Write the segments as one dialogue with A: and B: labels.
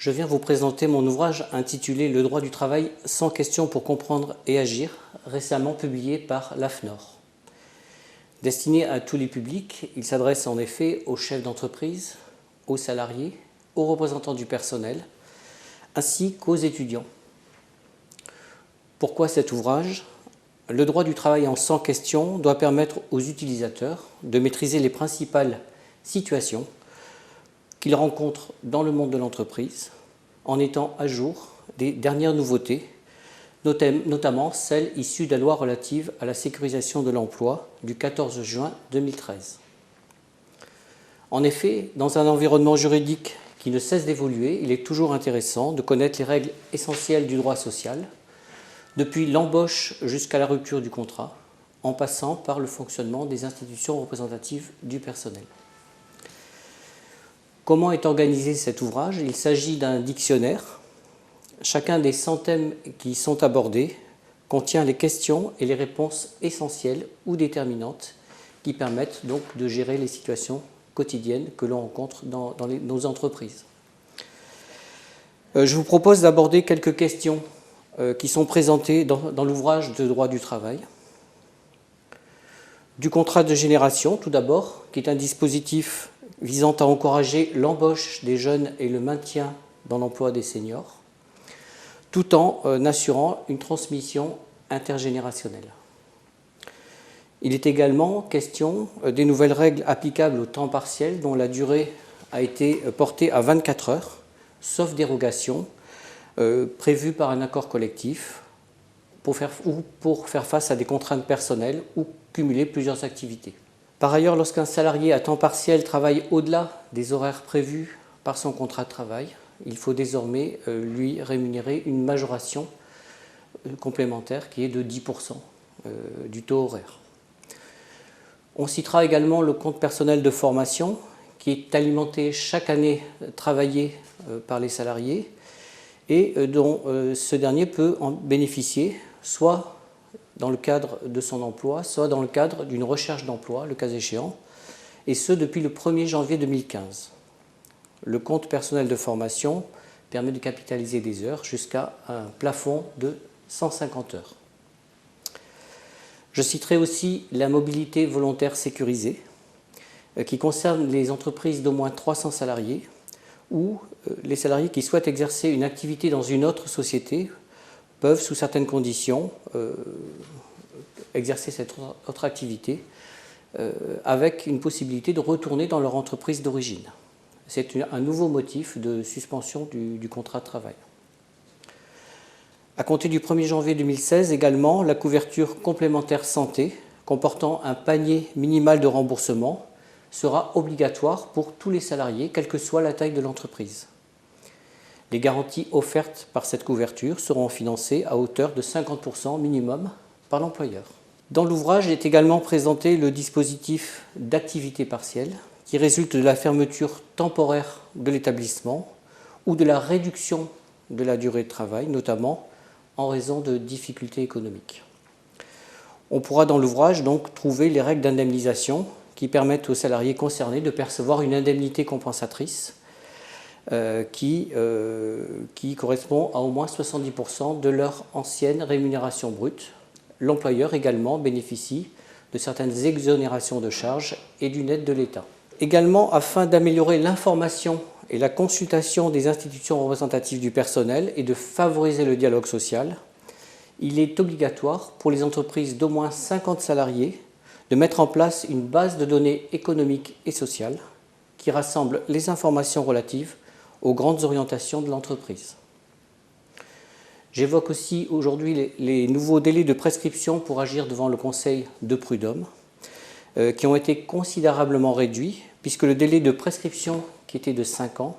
A: Je viens vous présenter mon ouvrage intitulé « Le droit du travail sans question pour comprendre et agir », récemment publié par l'AFNOR. Destiné à tous les publics, il s'adresse en effet aux chefs d'entreprise, aux salariés, aux représentants du personnel, ainsi qu'aux étudiants. Pourquoi cet ouvrage ? Le droit du travail en sans question doit permettre aux utilisateurs de maîtriser les principales situations qu'ils rencontrent dans le monde de l'entreprise en étant à jour des dernières nouveautés, notamment celles issues de la loi relative à la sécurisation de l'emploi du 14 juin 2013. En effet, dans un environnement juridique qui ne cesse d'évoluer, il est toujours intéressant de connaître les règles essentielles du droit social, depuis l'embauche jusqu'à la rupture du contrat, en passant par le fonctionnement des institutions représentatives du personnel. Comment est organisé cet ouvrage ? Il s'agit d'un dictionnaire. Chacun des 100 thèmes qui sont abordés contient les questions et les réponses essentielles ou déterminantes qui permettent donc de gérer les situations quotidiennes que l'on rencontre dans nos entreprises. Je vous propose d'aborder quelques questions qui sont présentées dans l'ouvrage de droit du travail. Du contrat de génération, tout d'abord, qui est un dispositif visant à encourager l'embauche des jeunes et le maintien dans l'emploi des seniors, tout en assurant une transmission intergénérationnelle. Il est également question des nouvelles règles applicables au temps partiel dont la durée a été portée à 24 heures, sauf dérogation, prévue par un accord collectif pour faire face à des contraintes personnelles ou cumuler plusieurs activités. Par ailleurs, lorsqu'un salarié à temps partiel travaille au-delà des horaires prévus par son contrat de travail, il faut désormais lui rémunérer une majoration complémentaire qui est de 10% du taux horaire. On citera également le compte personnel de formation qui est alimenté chaque année travaillée par les salariés et dont ce dernier peut en bénéficier soit dans le cadre de son emploi, soit dans le cadre d'une recherche d'emploi, le cas échéant, et ce depuis le 1er janvier 2015. Le compte personnel de formation permet de capitaliser des heures jusqu'à un plafond de 150 heures. Je citerai aussi la mobilité volontaire sécurisée, qui concerne les entreprises d'au moins 300 salariés ou les salariés qui souhaitent exercer une activité dans une autre société peuvent, sous certaines conditions, exercer cette autre activité avec une possibilité de retourner dans leur entreprise d'origine. C'est un nouveau motif de suspension du contrat de travail. À compter du 1er janvier 2016 également, la couverture complémentaire santé, comportant un panier minimal de remboursement, sera obligatoire pour tous les salariés, quelle que soit la taille de l'entreprise. Les garanties offertes par cette couverture seront financées à hauteur de 50% minimum par l'employeur. Dans l'ouvrage est également présenté le dispositif d'activité partielle qui résulte de la fermeture temporaire de l'établissement ou de la réduction de la durée de travail, notamment en raison de difficultés économiques. On pourra dans l'ouvrage donc trouver les règles d'indemnisation qui permettent aux salariés concernés de percevoir une indemnité compensatrice qui correspond à au moins 70% de leur ancienne rémunération brute. L'employeur également bénéficie de certaines exonérations de charges et d'une aide de l'État. Également, afin d'améliorer l'information et la consultation des institutions représentatives du personnel et de favoriser le dialogue social, il est obligatoire pour les entreprises d'au moins 50 salariés de mettre en place une base de données économiques et sociales qui rassemble les informations relatives aux grandes orientations de l'entreprise. J'évoque aussi aujourd'hui les nouveaux délais de prescription pour agir devant le Conseil de prud'homme qui ont été considérablement réduits puisque le délai de prescription qui était de 5 ans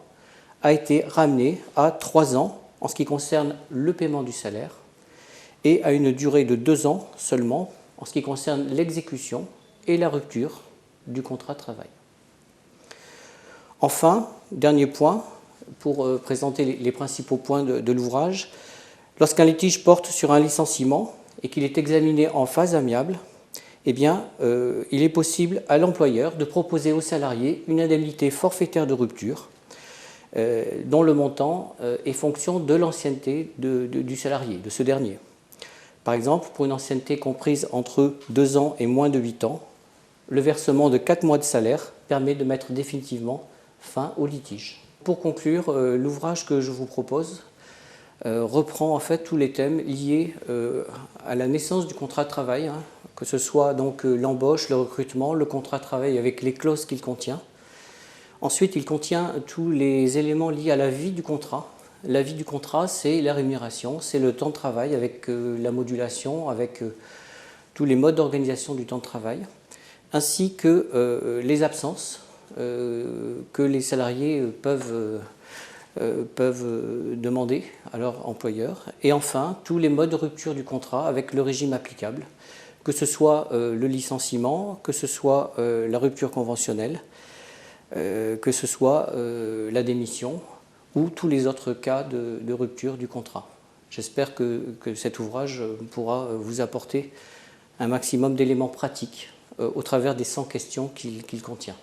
A: a été ramené à 3 ans en ce qui concerne le paiement du salaire et à une durée de 2 ans seulement en ce qui concerne l'exécution et la rupture du contrat de travail. Enfin, dernier point, pour présenter les principaux points de l'ouvrage, lorsqu'un litige porte sur un licenciement et qu'il est examiné en phase amiable, eh bien, il est possible à l'employeur de proposer aux salariés une indemnité forfaitaire de rupture dont le montant est fonction de l'ancienneté du salarié, de ce dernier. Par exemple, pour une ancienneté comprise entre 2 ans et moins de 8 ans, le versement de 4 mois de salaire permet de mettre définitivement fin au litige. Pour conclure, l'ouvrage que je vous propose reprend en fait tous les thèmes liés à la naissance du contrat de travail, que ce soit donc l'embauche, le recrutement, le contrat de travail avec les clauses qu'il contient. Ensuite, il contient tous les éléments liés à la vie du contrat. La vie du contrat, c'est la rémunération, c'est le temps de travail avec la modulation, avec tous les modes d'organisation du temps de travail, ainsi que les absences que les salariés peuvent demander à leur employeur. Et enfin, tous les modes de rupture du contrat avec le régime applicable, que ce soit le licenciement, que ce soit la rupture conventionnelle, que ce soit la démission ou tous les autres cas de rupture du contrat. J'espère que cet ouvrage pourra vous apporter un maximum d'éléments pratiques au travers des 100 questions qu'il contient.